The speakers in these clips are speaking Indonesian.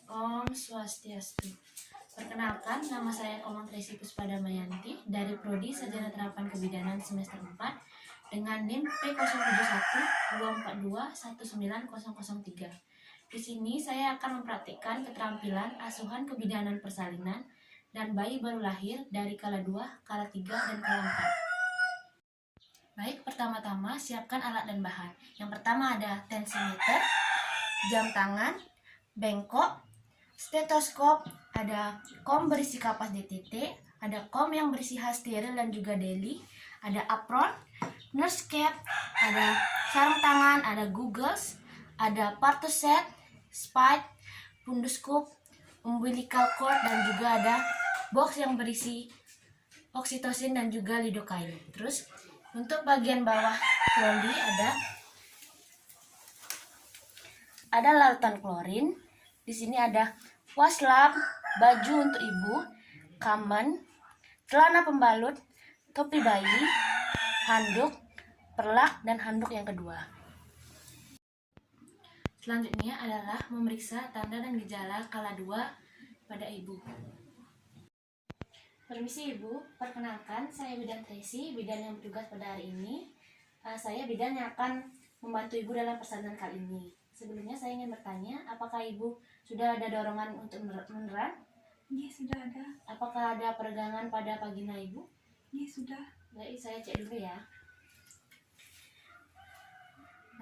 Om Swastiastu. Perkenalkan, nama saya Komang Tracy Puspadamayanti dari Prodi Sarjana Terapan Kebidanan semester 4 dengan NIM P07124219003. Di sini saya akan mempraktikkan keterampilan asuhan kebidanan persalinan dan bayi baru lahir dari kala 2, kala 3, dan kala 4. Baik, pertama-tama siapkan alat dan bahan. Yang pertama ada tensimeter, jam tangan, bengkok, stetoskop, ada kom berisi kapas DTT, ada kom yang berisi H steril dan juga deli, ada apron, nurse cap, ada sarung tangan, ada goggles, ada partuset, spike, punduskop, umbilical cord, dan juga ada box yang berisi oksitosin dan juga lidocaine. Terus untuk bagian bawah troli ada larutan klorin. Di sini ada waslap, baju untuk ibu, kamen, celana pembalut, topi bayi, handuk, perlak, dan handuk yang kedua. Selanjutnya adalah memeriksa tanda dan gejala kala 2 pada ibu. Permisi Ibu, perkenalkan saya Bidan Tracy, bidan yang bertugas pada hari ini. Saya bidan yang akan membantu Ibu dalam persalinan kali ini. Sebelumnya saya ingin bertanya, apakah Ibu sudah ada dorongan untuk meneran? Iya, sudah ada. Apakah ada peregangan pada vagina Ibu? Iya, sudah. Baik, saya cek dulu ya.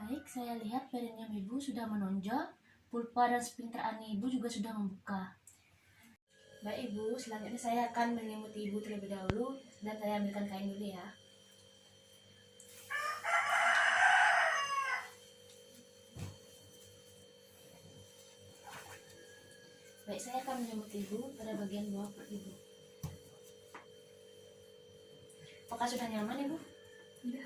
Baik, saya lihat perineum Ibu sudah menonjol, pulpa dan sphincter ani Ibu juga sudah membuka. Baik Ibu, selanjutnya saya akan menyelimuti Ibu terlebih dahulu dan saya ambilkan kain dulu ya. Baik, saya akan menyelimuti Ibu pada bagian bawah perut Ibu. Apakah sudah nyaman Ibu? Sudah.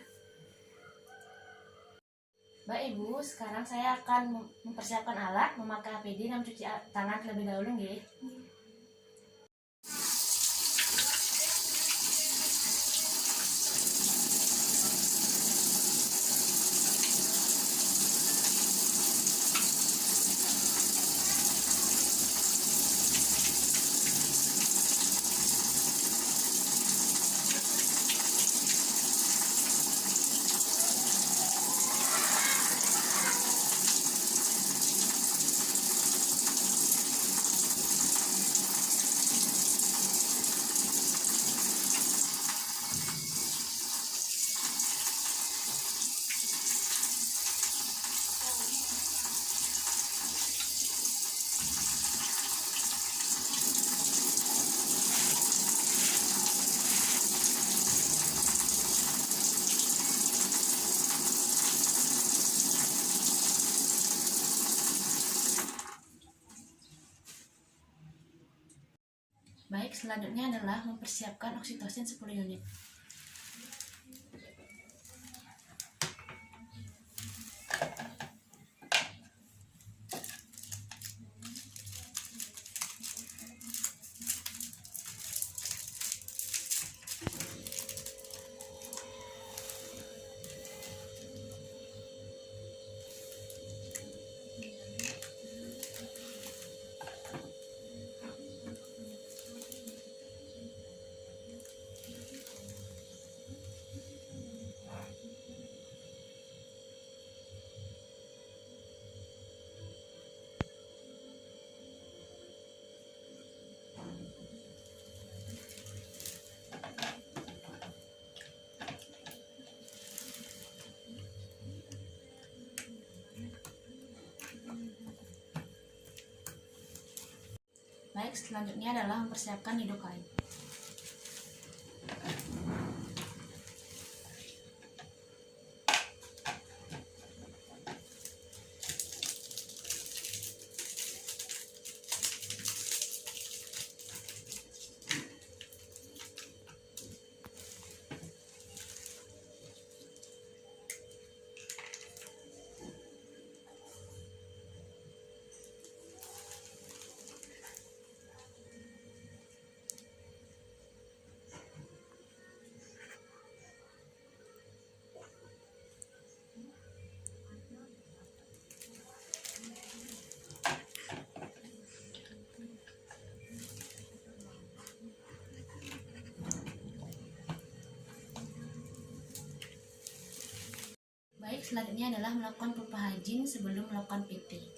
Baik Ibu, sekarang saya akan mempersiapkan alat, memakai APD dan mencuci tangan terlebih dahulu nggih. Baik, selanjutnya adalah mempersiapkan oksitosin 10 unit. Baik, selanjutnya adalah mempersiapkan lidocaine. Baik, selanjutnya adalah melakukan pupahajin sebelum melakukan PT.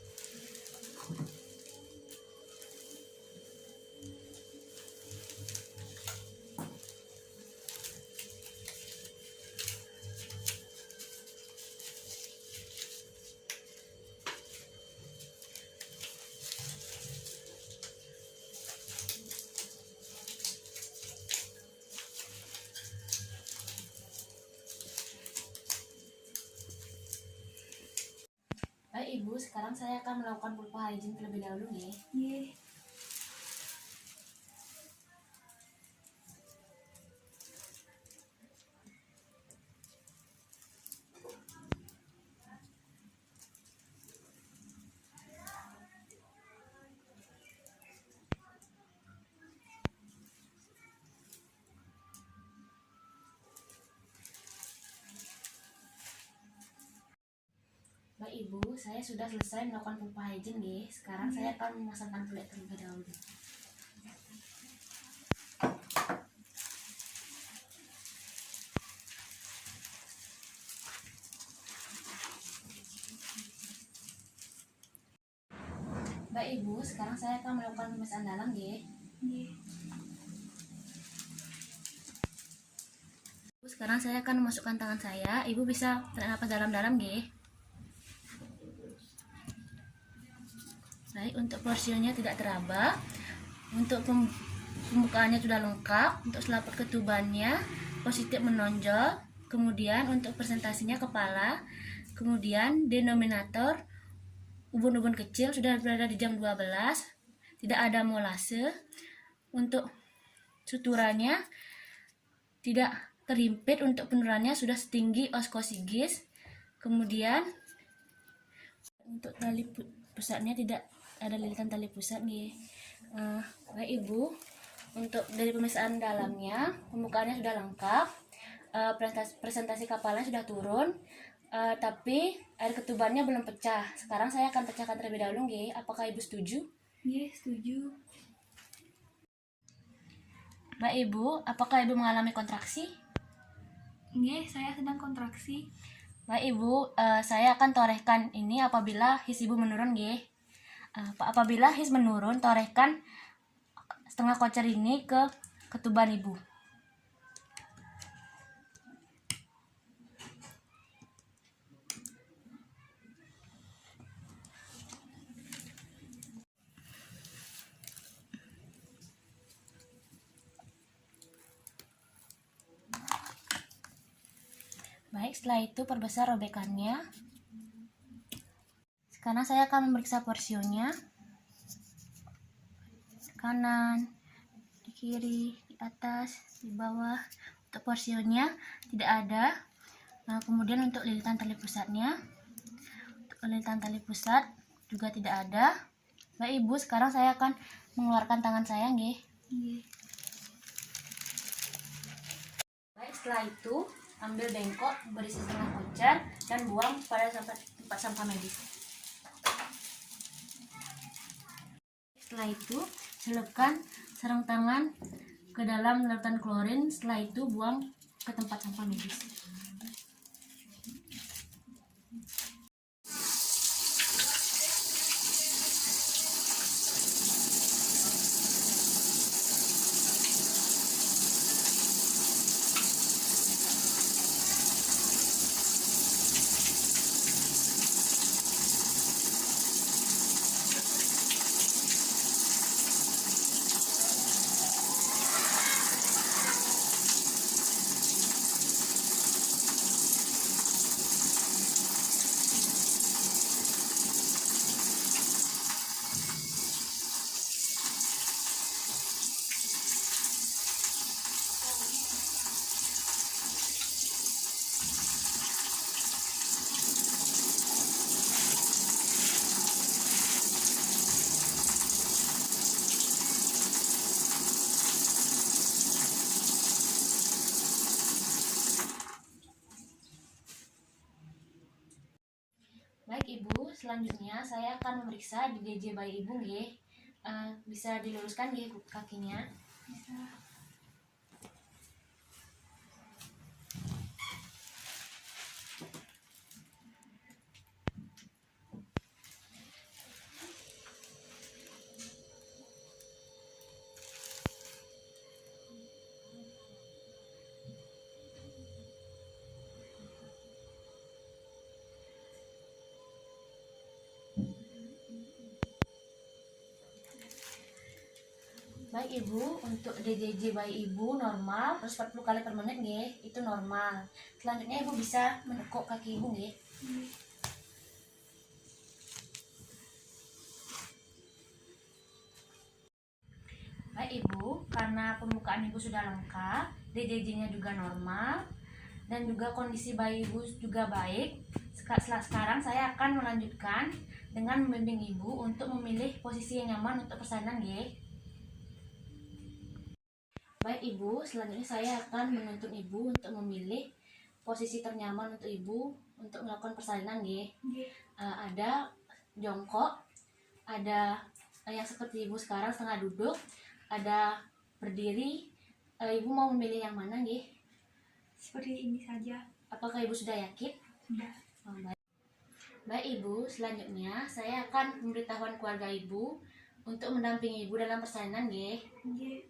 Baik Ibu, sekarang saya akan melakukan pupahajin terlebih dahulu ya. Nggih. Baik Ibu, saya sudah selesai melakukan pupahajin ya. Sekarang saya akan memasangkan kulit terlebih dahulu. Baik Ibu, sekarang saya akan melakukan pemeriksaan dalam ya. Nggih. Sekarang saya akan memasukkan tangan saya. Ibu bisa tarik nafas dalam-dalam ya. Baik, untuk porsinya tidak teraba. Untuk pembukaannya sudah lengkap. Untuk selaput ketubannya positif menonjol. Kemudian untuk presentasinya kepala. Kemudian denominator ubun-ubun kecil sudah berada di jam 12. Tidak ada molase. Untuk suturannya tidak terhimpit. Untuk penururannya sudah setinggi oskosigis. Kemudian untuk tali pusatnya tidak ada lilitan tali pusat nih. Baik Ibu, untuk dari pemeriksaan dalamnya pembukaannya sudah lengkap. Presentasi kapalnya sudah turun, tapi air ketubannya belum pecah. Sekarang saya akan pecahkan terlebih dahulu nggih. Apakah Ibu setuju? Nggih, setuju. Baik Ibu, apakah Ibu mengalami kontraksi? Nggih, saya sedang kontraksi. Baik Ibu, saya akan torehkan ini apabila his Ibu menurun nggih. Apabila his menurun, torehkan setengah kocer ini ke ketuban Ibu. Baik, setelah itu perbesar robekannya. Sekarang saya akan memeriksa porsionya. Kanan, di kiri, di atas, di bawah. Untuk porsionya tidak ada. Kemudian untuk lilitan tali pusatnya, untuk lilitan tali pusat juga tidak ada. Baik Ibu, sekarang saya akan mengeluarkan tangan saya nggih. Nggih. Baik, setelah itu ambil bengkok berisi setengah kocer dan buang pada tempat sampah medis. Setelah itu celupkan sarung tangan ke dalam larutan klorin. Setelah itu buang ke tempat sampah medis. Baik Ibu, selanjutnya saya akan memeriksa di DJ bayi Ibu nggih. Bisa diluruskan nggih kakinya? Bisa. Baik Ibu, untuk DJJ bayi Ibu normal 140 kali per menit nggih, itu normal. Selanjutnya Ibu bisa menekuk kaki Ibu nggih. Nggih. Baik Ibu, karena pembukaan Ibu sudah lengkap, DJJ-nya juga normal, dan juga kondisi bayi Ibu juga baik. Sekarang saya akan melanjutkan dengan membimbing Ibu untuk memilih posisi yang nyaman untuk persalinan nggih. Baik Ibu, selanjutnya saya akan menuntun Ibu untuk memilih posisi ternyaman untuk Ibu untuk melakukan persalinan nggih. Nggih. Ada jongkok, ada yang seperti Ibu sekarang setengah duduk, ada berdiri. Ibu mau memilih yang mana nggih? Seperti ini saja. Apakah Ibu sudah yakin? Sudah. Baik. Baik Ibu, selanjutnya saya akan memberitahukan keluarga Ibu untuk mendampingi Ibu dalam persalinan nggih. Nggih.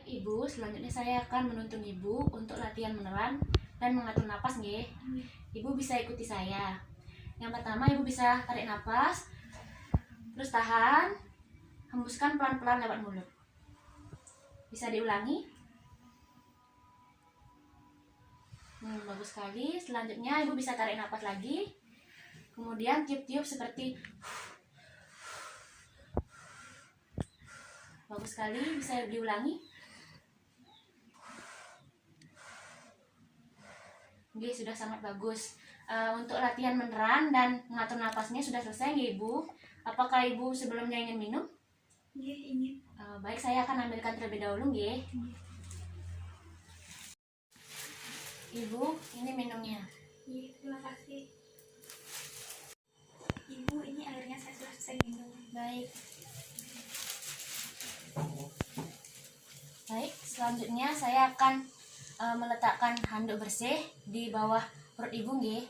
Ibu, selanjutnya saya akan menuntun Ibu untuk latihan menelan dan mengatur napas nggih. Ibu bisa ikuti saya. Yang pertama Ibu bisa tarik napas, terus tahan, hembuskan pelan-pelan lewat mulut. Bisa diulangi? Bagus sekali. Selanjutnya Ibu bisa tarik napas lagi. Kemudian tiup-tiup seperti bagus sekali. Bisa diulangi? Oke, sudah sangat bagus. Untuk latihan meneran dan mengatur napasnya sudah selesai nggih Ibu. Apakah Ibu sebelumnya ingin minum? Nggih, ingin. Baik, saya akan ambilkan terlebih dahulu nggih. Ibu, ini minumnya. Nggih, terima kasih. Ibu, ini airnya saya sudah selesai minum. Baik. Baik, selanjutnya saya akan meletakkan handuk bersih di bawah perut Ibu nggih.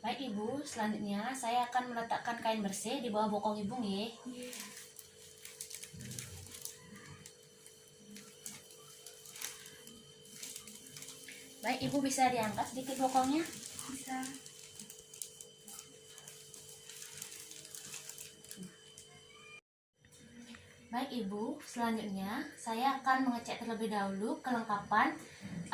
Baik Ibu, selanjutnya saya akan meletakkan kain bersih di bawah bokong Ibu nggih. Nggih. Baik, Ibu bisa diangkat sedikit bokongnya. Bisa. Baik Ibu, selanjutnya saya akan mengecek terlebih dahulu kelengkapan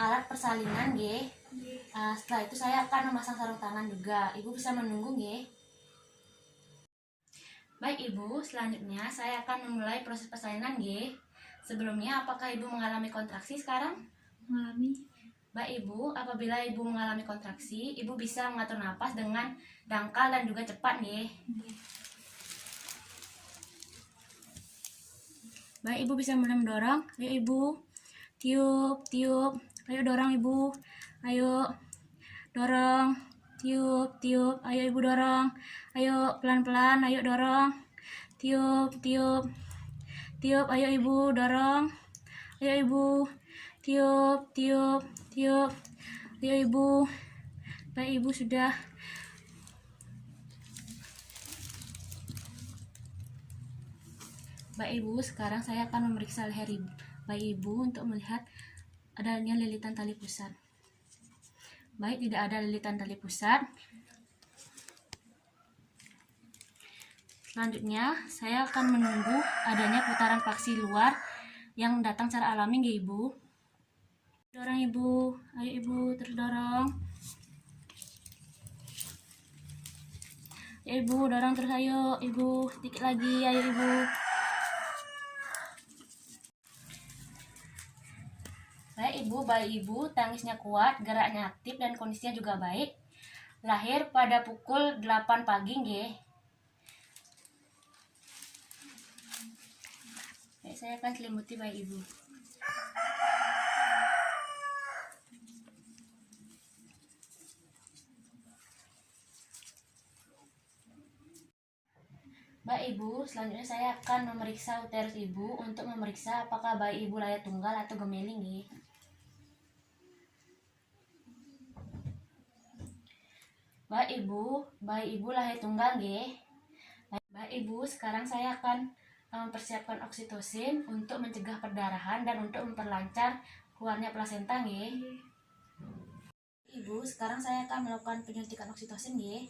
alat persalinan nggih. Nggih. Setelah itu saya akan memasang sarung tangan juga. Ibu bisa menunggu nggih. Baik Ibu, selanjutnya saya akan memulai proses persalinan nggih. Sebelumnya, apakah Ibu mengalami kontraksi sekarang? Mengalami. Baik Ibu, apabila Ibu mengalami kontraksi, Ibu bisa mengatur napas dengan dangkal dan juga cepat nggih. Nggih. Baik, Ibu bisa mulai mendorong. Ayo Ibu, tiup, tiup. Ayo dorong Ibu. Ayo dorong, tiup, tiup. Ayo Ibu dorong. Ayo pelan-pelan, ayo dorong. Tiup, tiup. Tiup, ayo Ibu dorong. Ayo Ibu, tiup, tiup, tiup. Ayo Ibu. Baik Ibu sudah. Baik Ibu, sekarang saya akan memeriksa leher bayi Ibu untuk melihat adanya lilitan tali pusat. Baik, tidak ada lilitan tali pusat. Selanjutnya, saya akan menunggu adanya putaran paksi luar yang datang secara alami nggih Ibu. Dorong Ibu, ayo Ibu terus dorong. Ya Ibu, dorong terus ayo Ibu, sedikit lagi, ayo Ibu. Baik Ibu, bayi Ibu tangisnya kuat, geraknya aktif dan kondisinya juga baik. Lahir pada pukul 8 pagi nggih. Saya akan selimuti bayi Ibu. Baik Ibu, selanjutnya saya akan memeriksa uterus Ibu untuk memeriksa apakah bayi Ibu layak tunggal atau gemeling nggih. Baik Ibu, bayi Ibu lahir tunggal nggih. Baik Ibu, sekarang saya akan mempersiapkan oksitosin untuk mencegah perdarahan dan untuk memperlancar keluarnya plasenta nggih. Ibu, sekarang saya akan melakukan penyuntikan oksitosin nggih.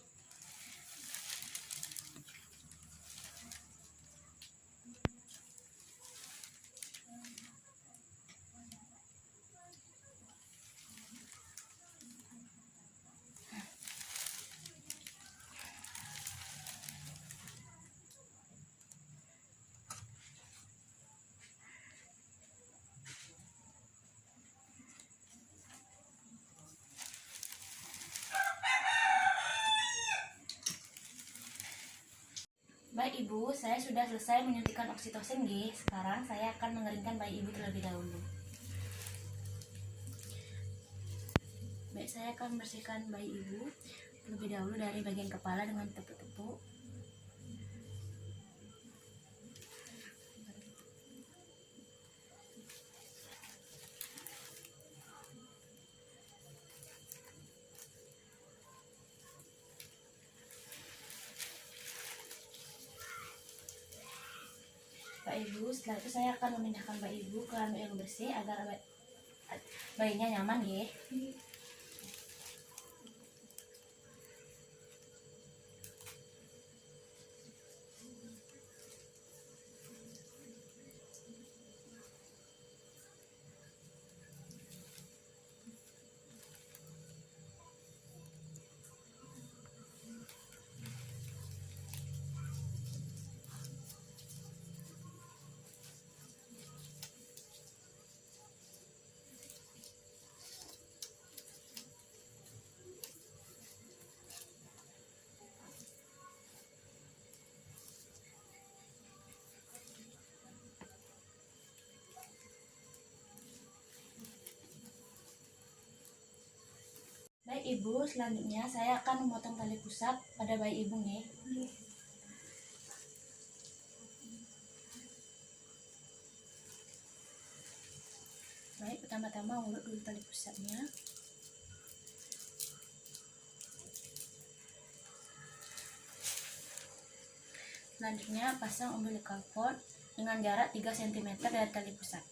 Baik Ibu, saya sudah selesai menyuntikkan oksitosin nggih. Sekarang saya akan mengeringkan bayi Ibu terlebih dahulu. Baik, saya akan membersihkan bayi Ibu terlebih dahulu dari bagian kepala dengan tepuk-tepuk. Baik Ibu, setelah itu saya akan memindahkan bayi Ibu ke handuk yang bersih agar bayinya nyaman nggih. Baik Ibu, selanjutnya saya akan memotong tali pusat pada bayi Ibu nih. Baik, pertama-tama urut dulu tali pusatnya. Selanjutnya pasang umbilical cord dengan jarak 3 cm dari tali pusat.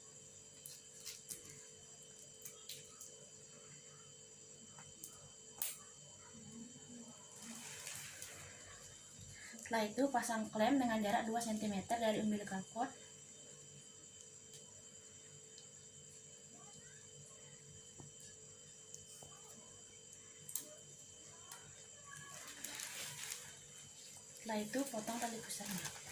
Setelah itu pasang klem dengan jarak 2 cm dari umbilical cord. Setelah itu potong tali pusatnya.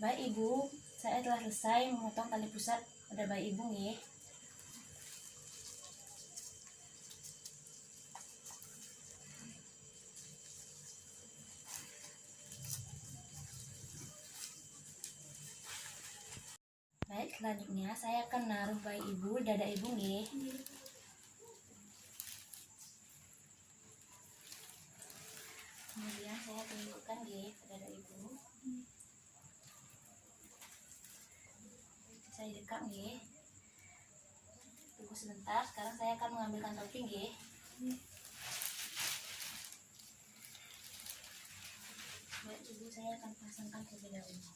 Baik Ibu, saya telah selesai memotong tali pusat pada bayi Ibu nih. Baik, selanjutnya saya akan menaruh bayi Ibu di dada Ibu nih. Kemudian saya tunjukkan nih ke dada Ibu. Saya dekat nih. Tunggu sebentar, sekarang saya akan mengambilkan topping nih. Baik Ibu, saya akan pasangkan terlebih dahulu.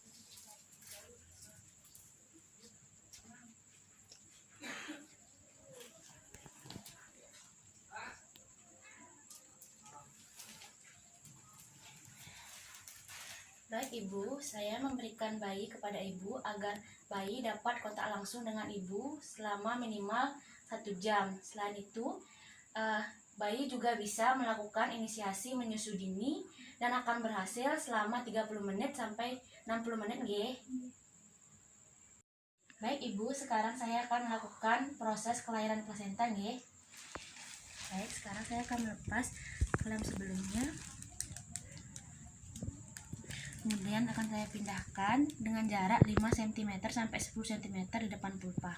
Baik Ibu, saya memberikan bayi kepada Ibu agar bayi dapat kontak langsung dengan Ibu selama minimal 1 jam. Selain itu, bayi juga bisa melakukan inisiasi menyusu dini dan akan berhasil selama 30 menit sampai 60 menit nggih. Baik Ibu, sekarang saya akan melakukan proses kelahiran plasenta nggih. Baik, sekarang saya akan melepas klem sebelumnya. Kemudian akan saya pindahkan dengan jarak 5 cm sampai 10 cm di depan pulpa.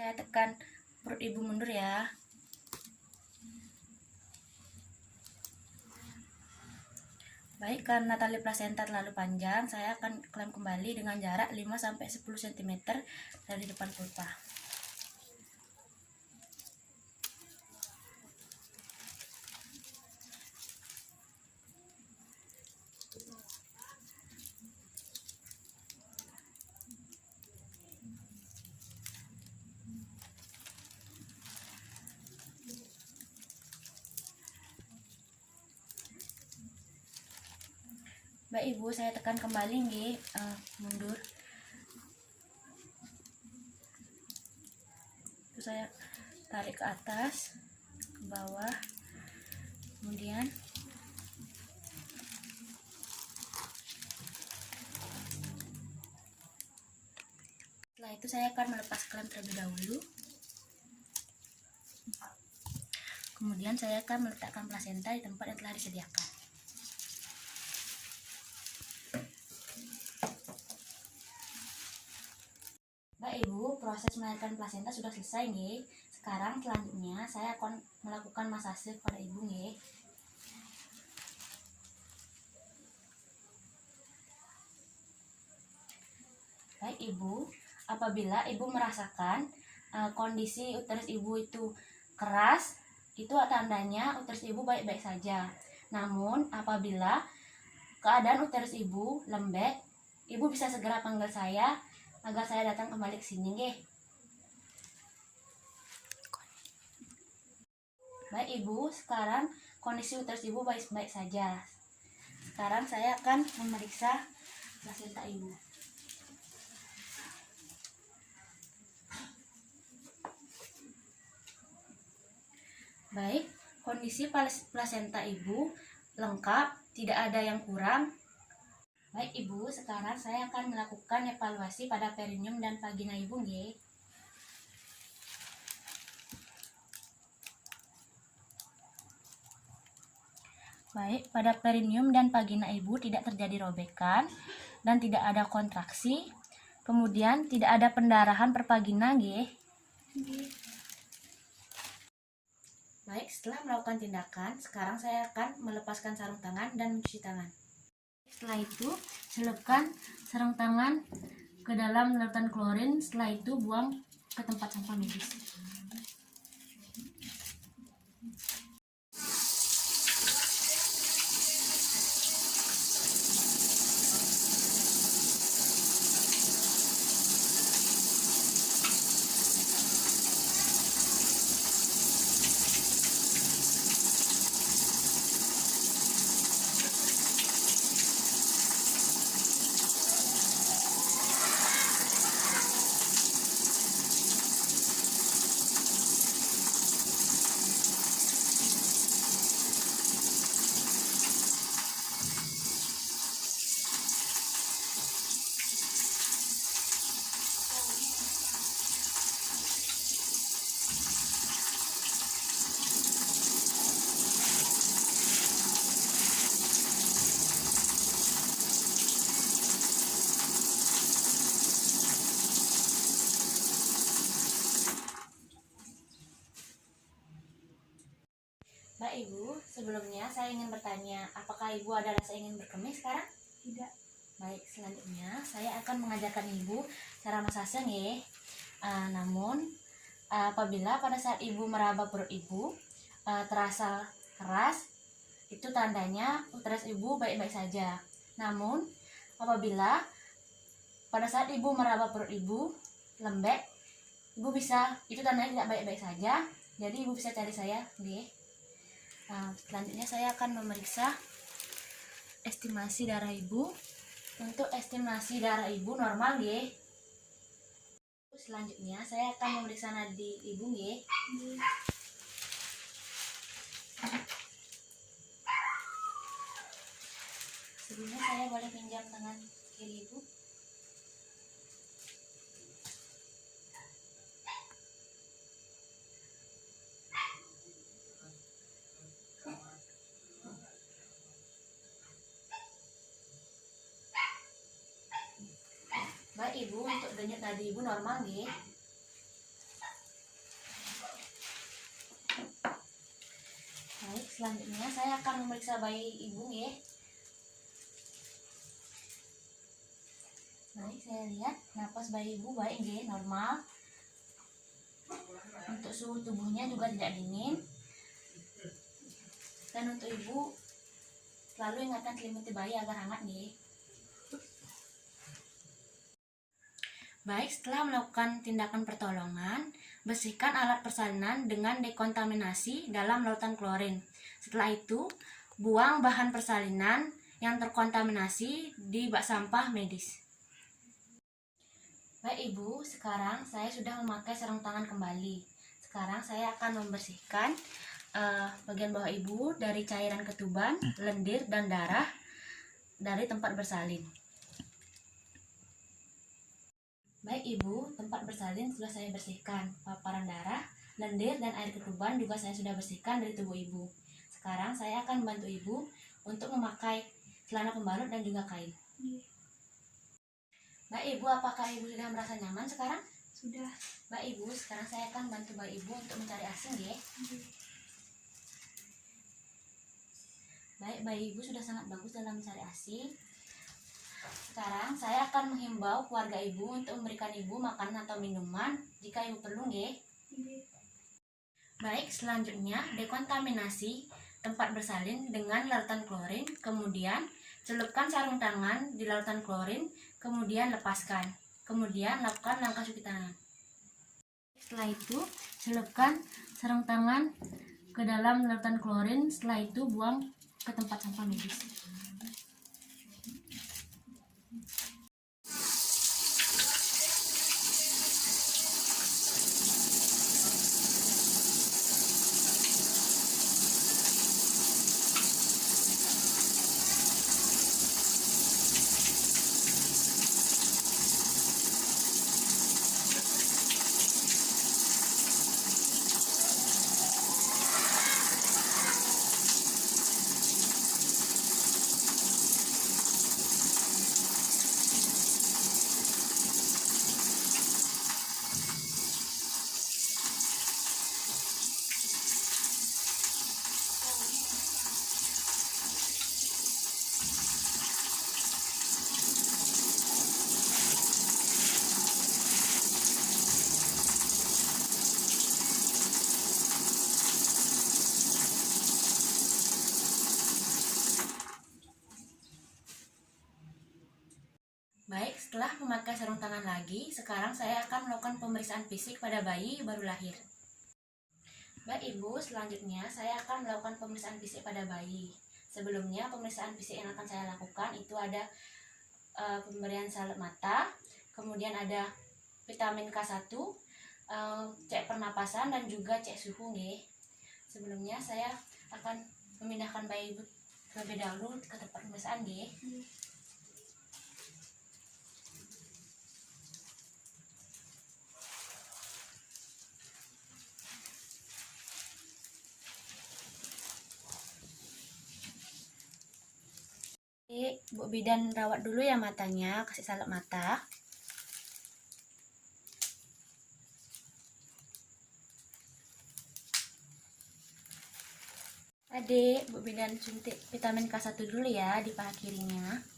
saya tekan perut ibu mundur ya. Baik, karena tali plasenta terlalu panjang, saya akan klem kembali dengan jarak 5-10 cm dari depan vulva. Baik ibu, saya tekan kembali nggih, mundur. Terus saya tarik ke atas, ke bawah, kemudian setelah itu saya akan melepas klem terlebih dahulu. Kemudian saya akan meletakkan plasenta di tempat yang telah disediakan. Baik ibu, proses melahirkan plasenta sudah selesai nih. Sekarang selanjutnya saya akan melakukan masase pada ibu nih. Baik ibu, apabila ibu merasakan kondisi uterus ibu itu keras, itu tandanya uterus ibu baik-baik saja. Namun apabila keadaan uterus ibu lembek, ibu bisa segera panggil saya agar saya datang kembali ke sini nggih. Baik ibu, sekarang kondisi uterus ibu baik-baik saja. Sekarang saya akan memeriksa plasenta ibu. Baik, kondisi plasenta ibu lengkap, tidak ada yang kurang. Baik ibu, sekarang saya akan melakukan evaluasi pada perineum dan vagina ibu nggih. Baik, pada perineum dan vagina ibu tidak terjadi robekan dan tidak ada kontraksi. Kemudian tidak ada pendarahan per vagina nggih. Baik, setelah melakukan tindakan, sekarang saya akan melepaskan sarung tangan dan mencuci tangan. Setelah itu, selupkan sarung tangan ke dalam larutan klorin. Setelah itu, buang ke tempat sampah medis. Mbak Ibu, sebelumnya saya ingin bertanya, apakah Ibu ada rasa ingin berkemih sekarang? Tidak. Baik, selanjutnya saya akan mengajarkan Ibu cara masase nih. Namun, apabila pada saat Ibu meraba perut Ibu terasa keras, itu tandanya uterus Ibu baik-baik saja. Namun, apabila pada saat Ibu meraba perut Ibu lembek, itu tandanya tidak baik-baik saja. Jadi Ibu bisa cari saya, nggih. Selanjutnya saya akan memeriksa estimasi darah ibu. Untuk estimasi darah ibu normal nggih. Selanjutnya saya akan memeriksa nadi ibu nggih. Sebelumnya saya boleh pinjam tangan kiri ibu. Baik ibu, untuk denyut nadi ibu normal nggih. selanjutnya saya akan memeriksa bayi ibu ya. Baik, saya lihat napas bayi ibu baik ya, normal. Untuk suhu tubuhnya juga tidak dingin. Dan untuk ibu selalu ingatkan selimuti bayi agar hangat nih. Baik, setelah melakukan tindakan pertolongan, bersihkan alat persalinan dengan dekontaminasi dalam lautan klorin. Setelah itu, buang bahan persalinan yang terkontaminasi di bak sampah medis. Baik Ibu, sekarang saya sudah memakai sarung tangan kembali. Sekarang saya akan membersihkan bagian bawah Ibu dari cairan ketuban, lendir, dan darah dari tempat bersalin. Baik Ibu, tempat bersalin sudah saya bersihkan. Paparan darah, lendir, dan air ketuban juga saya sudah bersihkan dari tubuh Ibu. Sekarang saya akan membantu Ibu untuk memakai celana pembalut dan juga kain. Baik Ibu, apakah Ibu sudah merasa nyaman sekarang? Sudah. Baik Ibu, sekarang saya akan bantu bayi Ibu untuk mencari asing ya. Baik, bayi Ibu sudah sangat bagus dalam mencari asing. Sekarang saya akan menghimbau keluarga Ibu untuk memberikan Ibu makanan atau minuman jika Ibu perlu ya. Baik, selanjutnya dekontaminasi tempat bersalin dengan larutan klorin, kemudian celupkan sarung tangan di larutan klorin, kemudian lepaskan. Kemudian lakukan langkah cuci tangan. Setelah itu, celupkan sarung tangan ke dalam larutan klorin, setelah itu buang ke tempat sampah medis. Baik, setelah memakai sarung tangan lagi, sekarang saya akan melakukan pemeriksaan fisik pada bayi baru lahir. Baik Ibu, selanjutnya saya akan melakukan pemeriksaan fisik pada bayi. Sebelumnya, pemeriksaan fisik yang akan saya lakukan itu ada pemberian salep mata, kemudian ada vitamin K1, cek pernapasan, dan juga cek suhu nih. Sebelumnya saya akan memindahkan bayi Ibu terlebih dahulu ke tempat pemeriksaan nih. Bu bidan rawat dulu ya matanya, kasih salep mata. Adik, Bu bidan suntik vitamin K1 dulu ya di paha kirinya.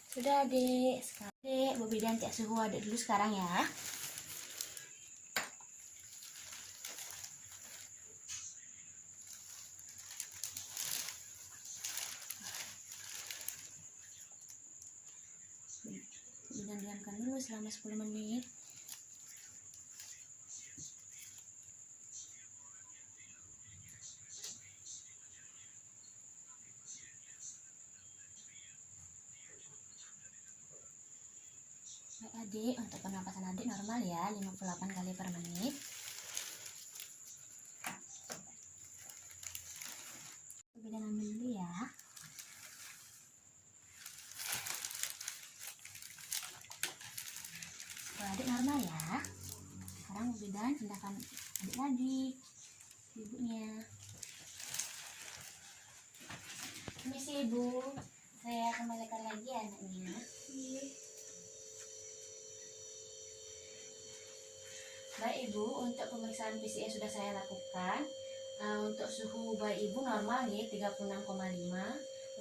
Sudah adik, sekarang Bu bidan cek suhu adik dulu sekarang ya. Bidan diamkan dulu selama 10 menit. Baik adik, untuk pernapasan adik normal ya, 58 kali per menit. Bidan ambil dulu ya. Kalau adik normal ya. Sekarang Bu Bidan pindahkan adik lagi ibunya. Permisi Ibu, saya kembalikan lagi anaknya. Iya. Baik Ibu, untuk pemeriksaan PCA sudah saya lakukan. Untuk suhu bayi Ibu normal nih 36,5.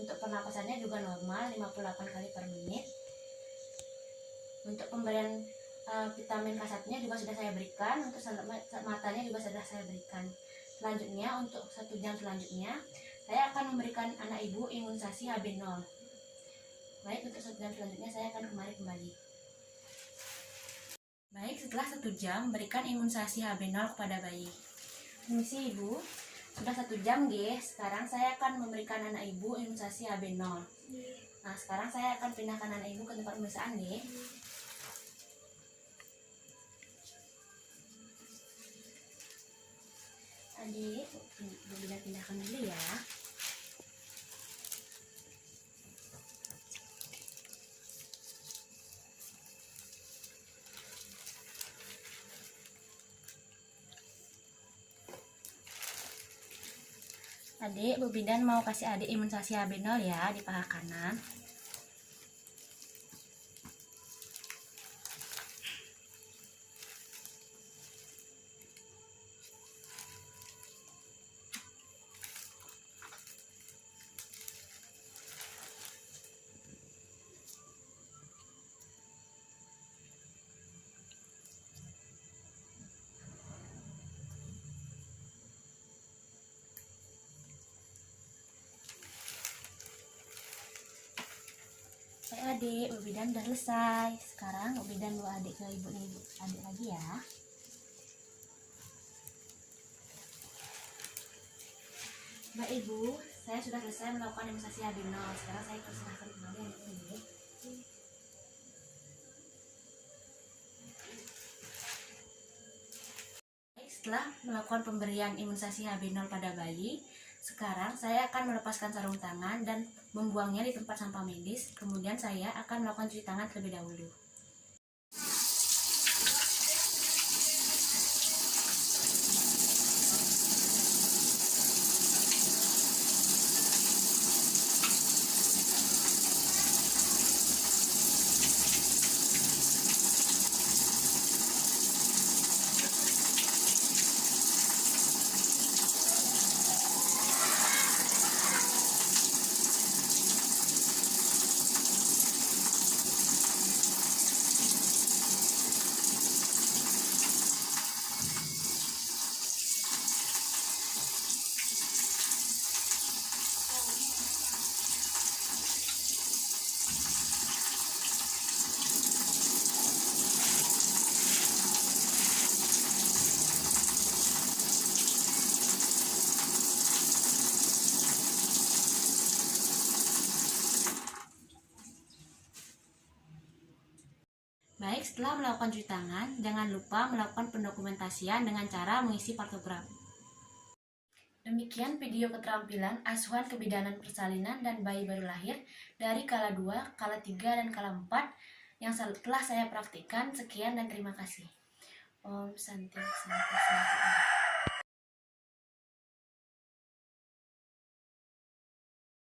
Untuk pernapasannya juga normal 58 kali per menit. Untuk pemberian vitamin K1-nya juga sudah saya berikan. Untuk matanya juga sudah saya berikan. Selanjutnya untuk 1 jam selanjutnya saya akan memberikan anak Ibu imunisasi HB0. Baik, untuk 1 jam selanjutnya saya akan kembali. Baik, setelah 1 jam berikan imunisasi HB0 kepada bayi. Permisi Ibu, sudah 1 jam guys. Sekarang saya akan memberikan anak Ibu imunisasi HB0. Iya. Nah, sekarang saya akan pindahkan anak Ibu ke tempat pemeriksaan nih. Adik, Bu Bidan pindahkan dulu ya. Adik, Bu Bidan mau kasih adik imunisasi HB0 ya di paha kanan. Baik adik, Bu Bidan udah selesai. Sekarang Bu Bidan bawa adik ke ibunya adik lagi ya. Baik Ibu, saya sudah selesai melakukan imunisasi HB0. Sekarang saya persilahkan kembali adik ini. Baik, setelah melakukan pemberian imunisasi HB0 pada bayi, sekarang saya akan melepaskan sarung tangan dan membuangnya di tempat sampah medis. Kemudian saya akan melakukan cuci tangan terlebih dahulu. Baik, setelah melakukan cuci tangan, jangan lupa melakukan pendokumentasian dengan cara mengisi partograf. Demikian video keterampilan asuhan kebidanan persalinan dan bayi baru lahir dari kala 2, kala 3, dan kala 4 yang telah saya praktikkan. Sekian dan terima kasih. Om Santi Santi Santi.